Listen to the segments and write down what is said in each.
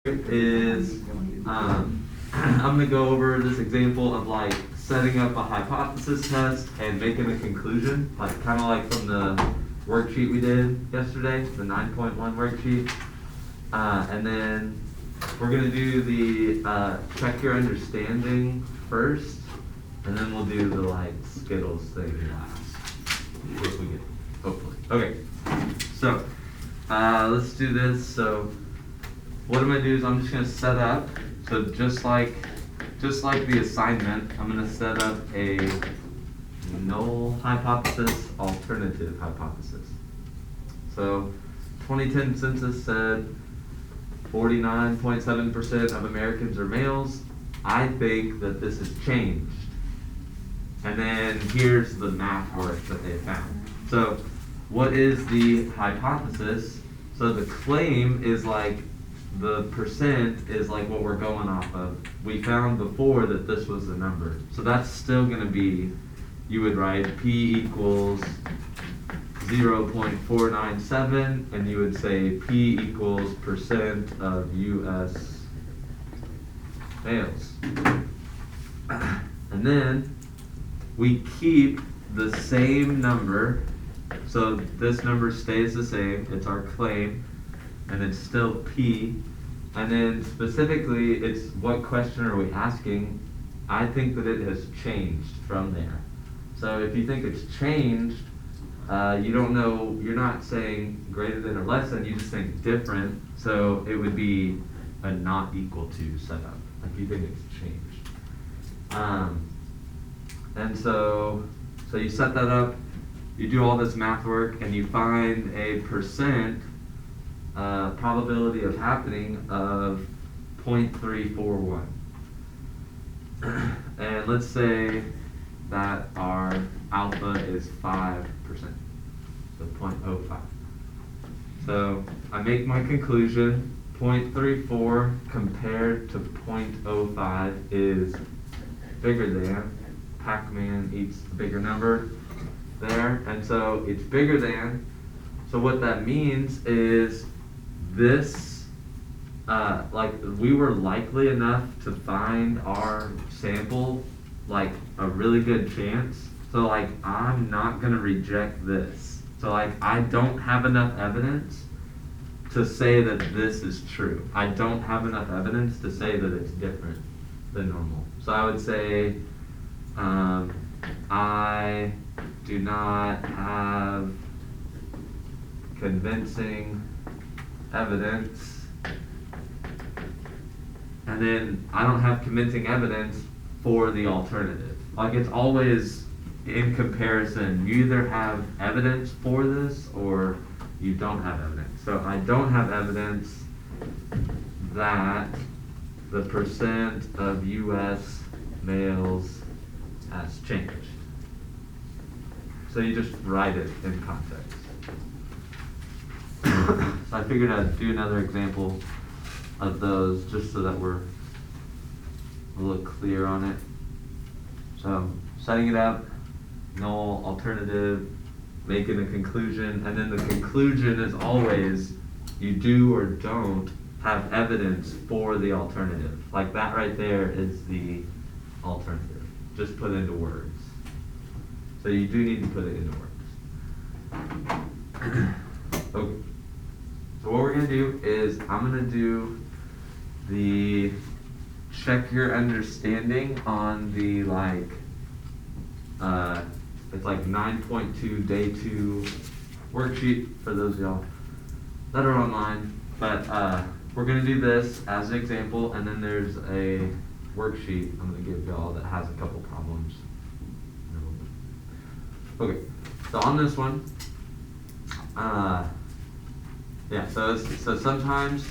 is I'm going to go over this example of like setting up a hypothesis test and making a conclusion, like kind of like from the worksheet we did yesterday, the 9.1 worksheet. And then we're going to do the check your understanding first, and then we'll do the like Skittles thing last, if we get, hopefully. Okay, so let's do this. So what I'm going to do is I'm just going to set up, so just like the assignment, I'm going to set up a null hypothesis, alternative hypothesis. So 2010 census said 49.7% of Americans are males. I think that this has changed. And then here's the math work that they found. So what is the hypothesis? So the claim is like the percent is like what we're going off of. We found before that this was the number. So that's still going to be, you would write P equals 0.497, and you would say P equals percent of US males. And then we keep the same number, so this number stays the same, it's our claim, and it's still P. And then specifically, it's what question are we asking? I think that it has changed from there. So if you think it's changed, you don't know, you're not saying greater than or less than, you just think different. So it would be a not equal to setup, like you think it's changed. And so you set that up, you do all this math work, and you find a percent probability of happening of 0.341. And let's say that our alpha is 5%, so 0.05. So I make my conclusion, 0.34 compared to 0.05 is bigger than, Pac-Man eats the bigger number there, and so it's bigger than, so what that means is this, like we were likely enough to find our sample like a really good chance. So like I'm not gonna reject this. So like I don't have enough evidence to say that this is true. I don't have enough evidence to say that it's different than normal. So I would say I do not have convincing evidence, and then I don't have convincing evidence for the alternative. Like it's always in comparison. You either have evidence for this or you don't have evidence. So I don't have evidence that the percent of US males has changed. So you just write it in context. So I figured I'd do another example of those just so that we're a little clear on it. So setting it up, null, alternative, making a conclusion, and then the conclusion is always you do or don't have evidence for the alternative. Like that right there is the alternative. Just put into words. So you do need to put it into words. Okay. So what we're going to do is I'm going to do the check your understanding on the like, it's like 9.2 day 2 worksheet for those of y'all that are online. But we're going to do this as an example, and then there's a worksheet I'm going to give y'all that has a couple problems. Okay, so on this one, so sometimes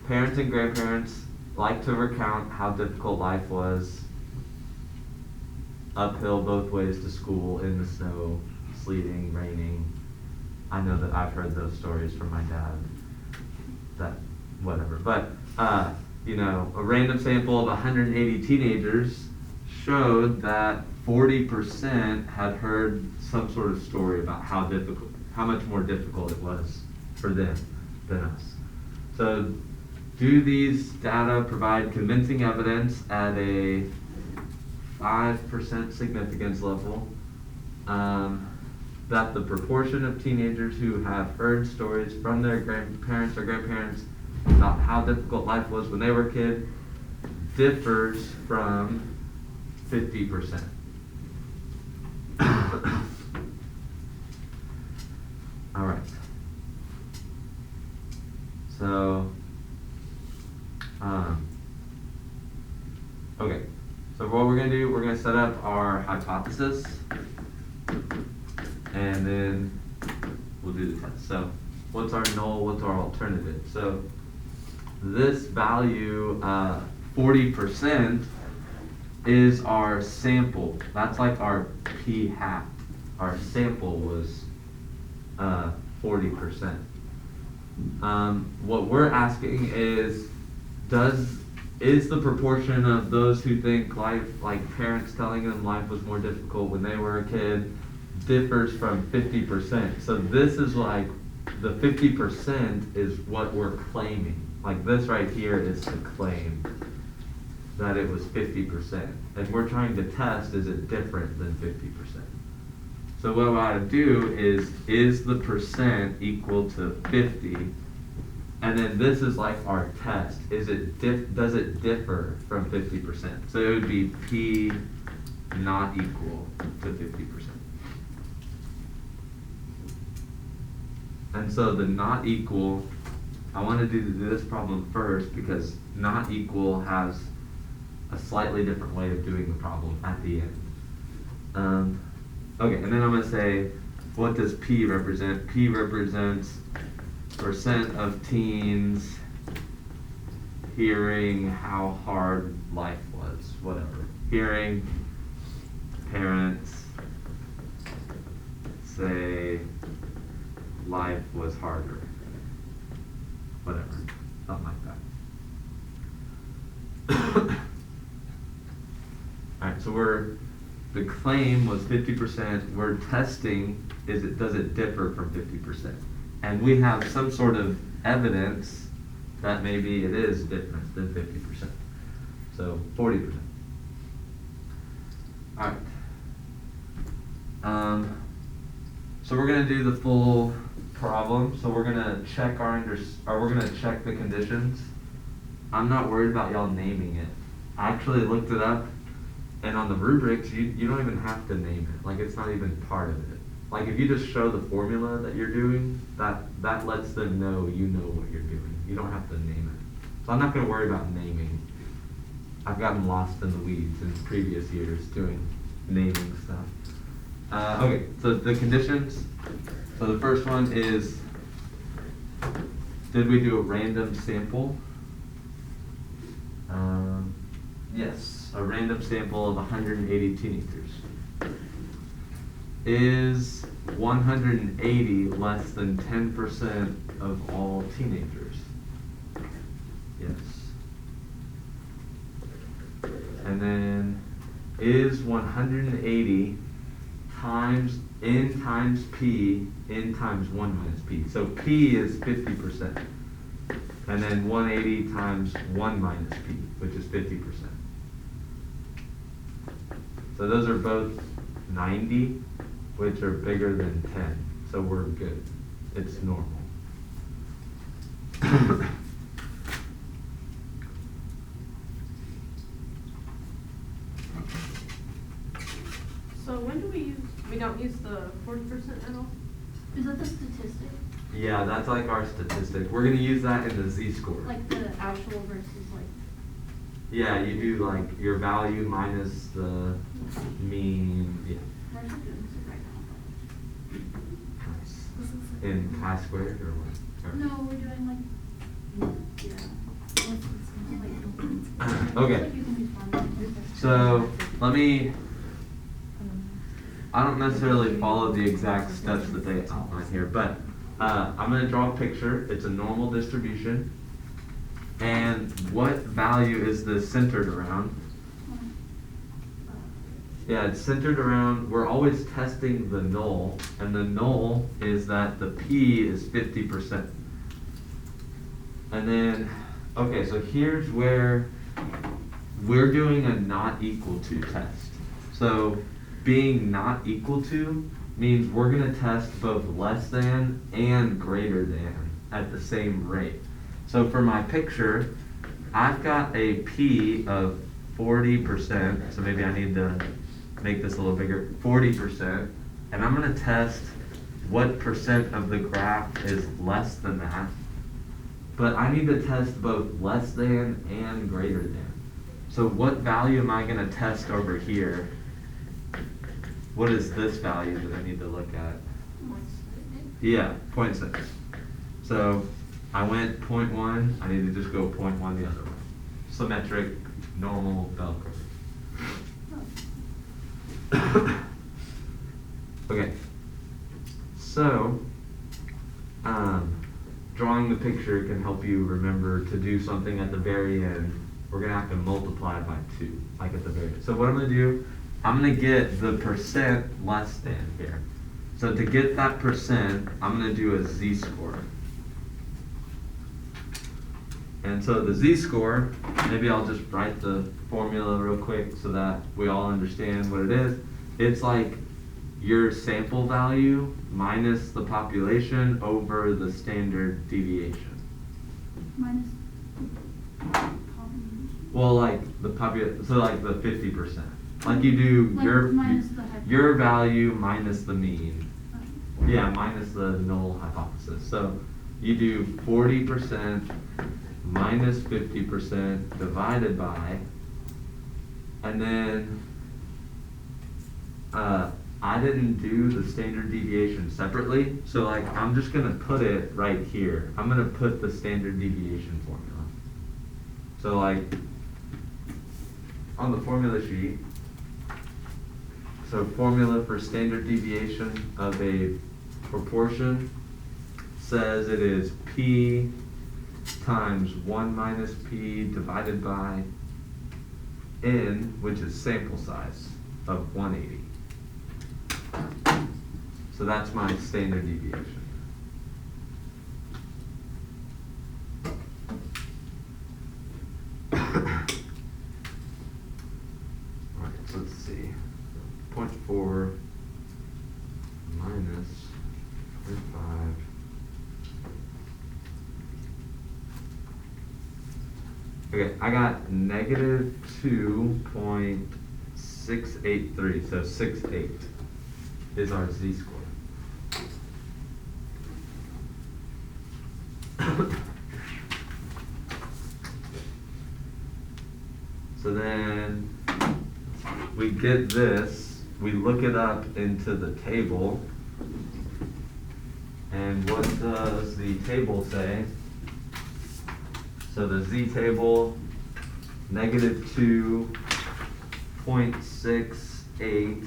parents and grandparents like to recount how difficult life was, uphill both ways to school, in the snow, sleeting, raining. I know that I've heard those stories from my dad, that whatever. But, a random sample of 180 teenagers showed that 40% had heard some sort of story about how much more difficult it was for them than us. So do these data provide convincing evidence at a 5% significance level that the proportion of teenagers who have heard stories from their grandparents or grandparents about how difficult life was when they were a kid differs from 50%. All right. So, okay. So what we're going to do, we're going to set up our hypothesis, and then we'll do the test. So what's our null, what's our alternative? So this value, 40%, is our sample. That's like our p hat. Our sample was 40%. What we're asking is the proportion of those who think life, like parents telling them life was more difficult when they were a kid, differs from 50%. So this is like, the 50% is what we're claiming. Like this right here is the claim that it was 50%. And we're trying to test, is it different than 50%? So what we ought to do is the percent equal to 50? And then this is like our test. Does it differ from 50%? So it would be P not equal to 50%. And so the not equal, I want to do this problem first because not equal has a slightly different way of doing the problem at the end. Okay, and then I'm going to say, what does P represent? P represents percent of teens hearing how hard life was, whatever. Hearing parents say life was harder, whatever, something like that. Alright, so the claim was 50%, we're testing, does it differ from 50%? And we have some sort of evidence that maybe it is different than 50%. So 40%. Alright. So we're gonna do the full problem. So we're gonna check we're gonna check the conditions. I'm not worried about y'all naming it. I actually looked it up, and on the rubrics, you don't even have to name it. Like, it's not even part of it. Like, if you just show the formula that you're doing, that lets them know you know what you're doing. You don't have to name it. So I'm not going to worry about naming. I've gotten lost in the weeds in previous years doing naming stuff. Okay, so the conditions. So the first one is, did we do a random sample? Yes, a random sample of 180 teenagers. Is 180 less than 10% of all teenagers? Yes. And then, is 180 times n times p, n times 1 minus p. So p is 50%. And then 180 times 1 minus p, which is 50%. So those are both 90, which are bigger than 10. So we're good. It's normal. So when do we don't use the 40% at all? Is that the statistic? Yeah, that's like our statistic. We're going to use that in the z-score. Like the actual versus like... Yeah, you do like your value minus the mean. Yeah. We're actually doing this right now. Nice. In chi-squared or what? Or- No, we're doing like... Yeah. Okay. So let me, I don't necessarily follow the exact steps that they outline here, but I'm going to draw a picture. It's a normal distribution. And what value is this centered around? Yeah, it's centered around, we're always testing the null, and the null is that the p is 50%. And then, Okay, so here's where we're doing a not equal to test. So being not equal to means we're gonna test both less than and greater than at the same rate. So for my picture, I've got a P of 40%, so maybe I need to make this a little bigger, 40%, and I'm gonna test what percent of the graph is less than that. But I need to test both less than and greater than. So what value am I gonna test over here? What is this value that I need to look at? Yeah, 0.6. So I went 0.1, I need to just go 0.1 the other way. Symmetric, normal bell curve. Okay, so drawing the picture can help you remember to do something at the very end. We're gonna have to multiply by 2, like at the very end. So what I'm gonna do, I'm gonna get the percent less than here. So to get that percent, I'm gonna do a z-score. And so the z-score, maybe I'll just write the formula real quick so that we all understand what it is. It's like your sample value minus the population over the standard deviation. Minus population. Well, like the so like the 50%. Like you do Like minus the hypothesis. your value minus the mean. Okay. Yeah, minus the null hypothesis. So you do 40% minus 50% divided by, and then I didn't do the standard deviation separately, so like I'm just gonna put it right here. I'm gonna put the standard deviation formula. So like on the formula sheet, so formula for standard deviation of a proportion says it is P times 1 minus P divided by N, which is sample size of 180. So that's my standard deviation. Alright, so let's see. 0.4 minus 0.5. Okay, I got negative 2.683, so 68 is our z-score. So then we get this, we look it up into the table, and what does the table say? So the z-table, negative 2.68,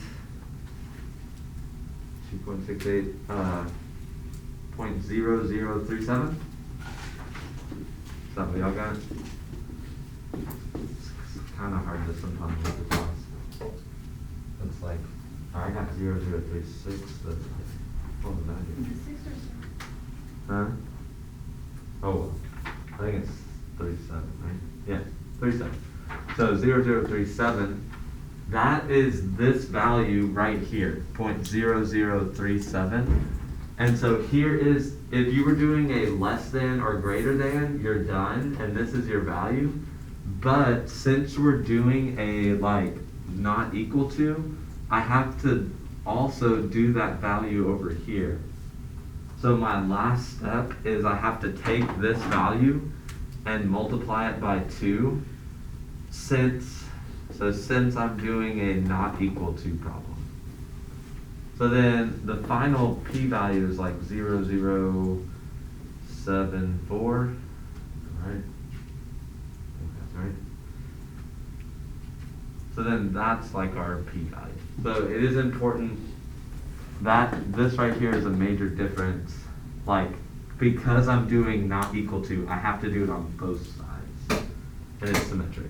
0.0037? Is that what y'all got? It's kind of hard to sometimes with the class. It's like, I got 0036, that's like, what was that? Is it 6 or 7? Huh? Oh, well, I think it's 37, right? Yeah, 37. So 0037, that is this value right here, 0.0037. And so here is, if you were doing a less than or greater than, you're done, and this is your value. But since we're doing a like not equal to, I have to also do that value over here. So my last step is I have to take this value and multiply it by 2 since I'm doing a not equal to problem. So then the final p-value is like 0.0074, right? I think that's right. So then that's like our p-value. So it is important that this right here is a major difference. Like, because I'm doing not equal to, I have to do it on both sides. And it's symmetric.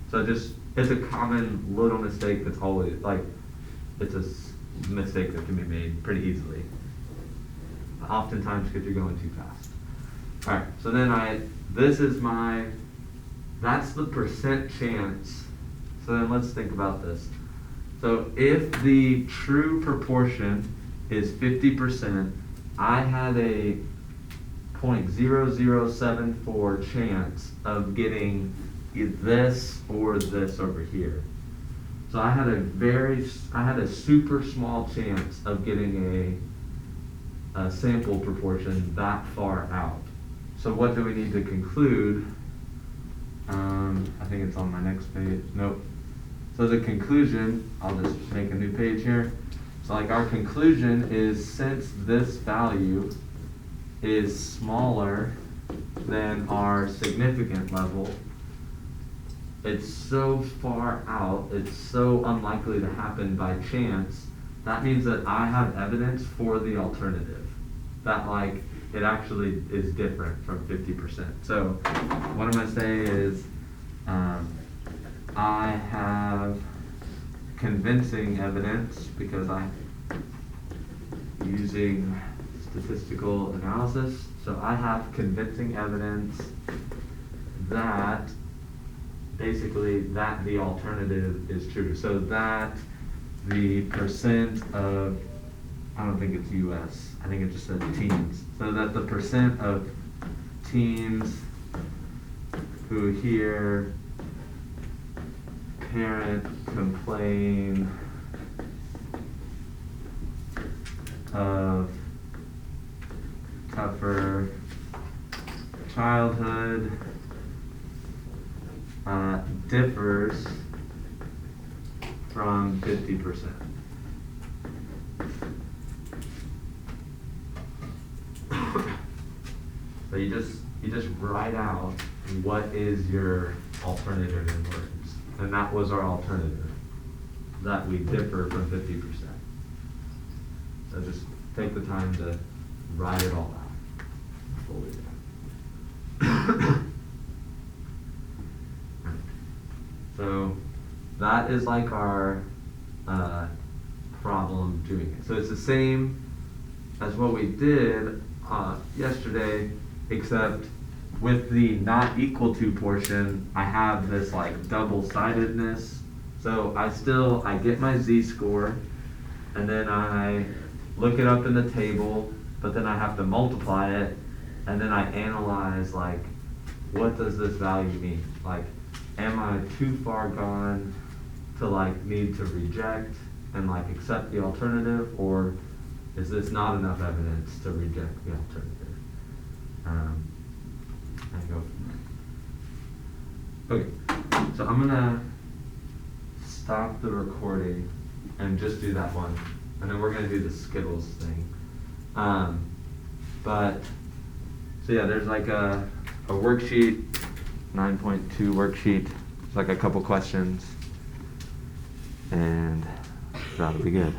So just, it's a common little mistake that's always, like, it's a mistake that can be made pretty easily. Oftentimes because you're going too fast. Alright, so then this is my that's the percent chance. So then let's think about this. So if the true proportion is 50%, I had a 0.0074 chance of getting this or this over here. So I had a super small chance of getting a sample proportion that far out. So what do we need to conclude? I think it's on my next page. Nope. So the conclusion, I'll just make a new page here. So like our conclusion is, since this value is smaller than our significant level, it's so far out, it's so unlikely to happen by chance, that means that I have evidence for the alternative. That like, it actually is different from 50%. So what I'm gonna say is, I have convincing evidence because I'm using statistical analysis. So I have convincing evidence that basically that the alternative is true. So that the percent of, I don't think it's US, I think it just said teens. So that the percent of teens who hear parent complain of tougher childhood differs from 50%. So you just write out what is your alternative in words. And that was our alternative, that we differ from 50%. So just take the time to write it all out. Fully. So that is like our problem doing it. So it's the same as what we did yesterday, except with the not equal to portion, I have this like double-sidedness. So I get my z-score, and then I look it up in the table, but then I have to multiply it, and then I analyze like, what does this value mean? Like, am I too far gone to like need to reject and like accept the alternative, or is this not enough evidence to reject the alternative? And go from there. Okay, so I'm gonna stop the recording and just do that one, and then we're gonna do the Skittles thing. So yeah, there's like a worksheet, 9.2 worksheet. It's like a couple questions, and that'll be good.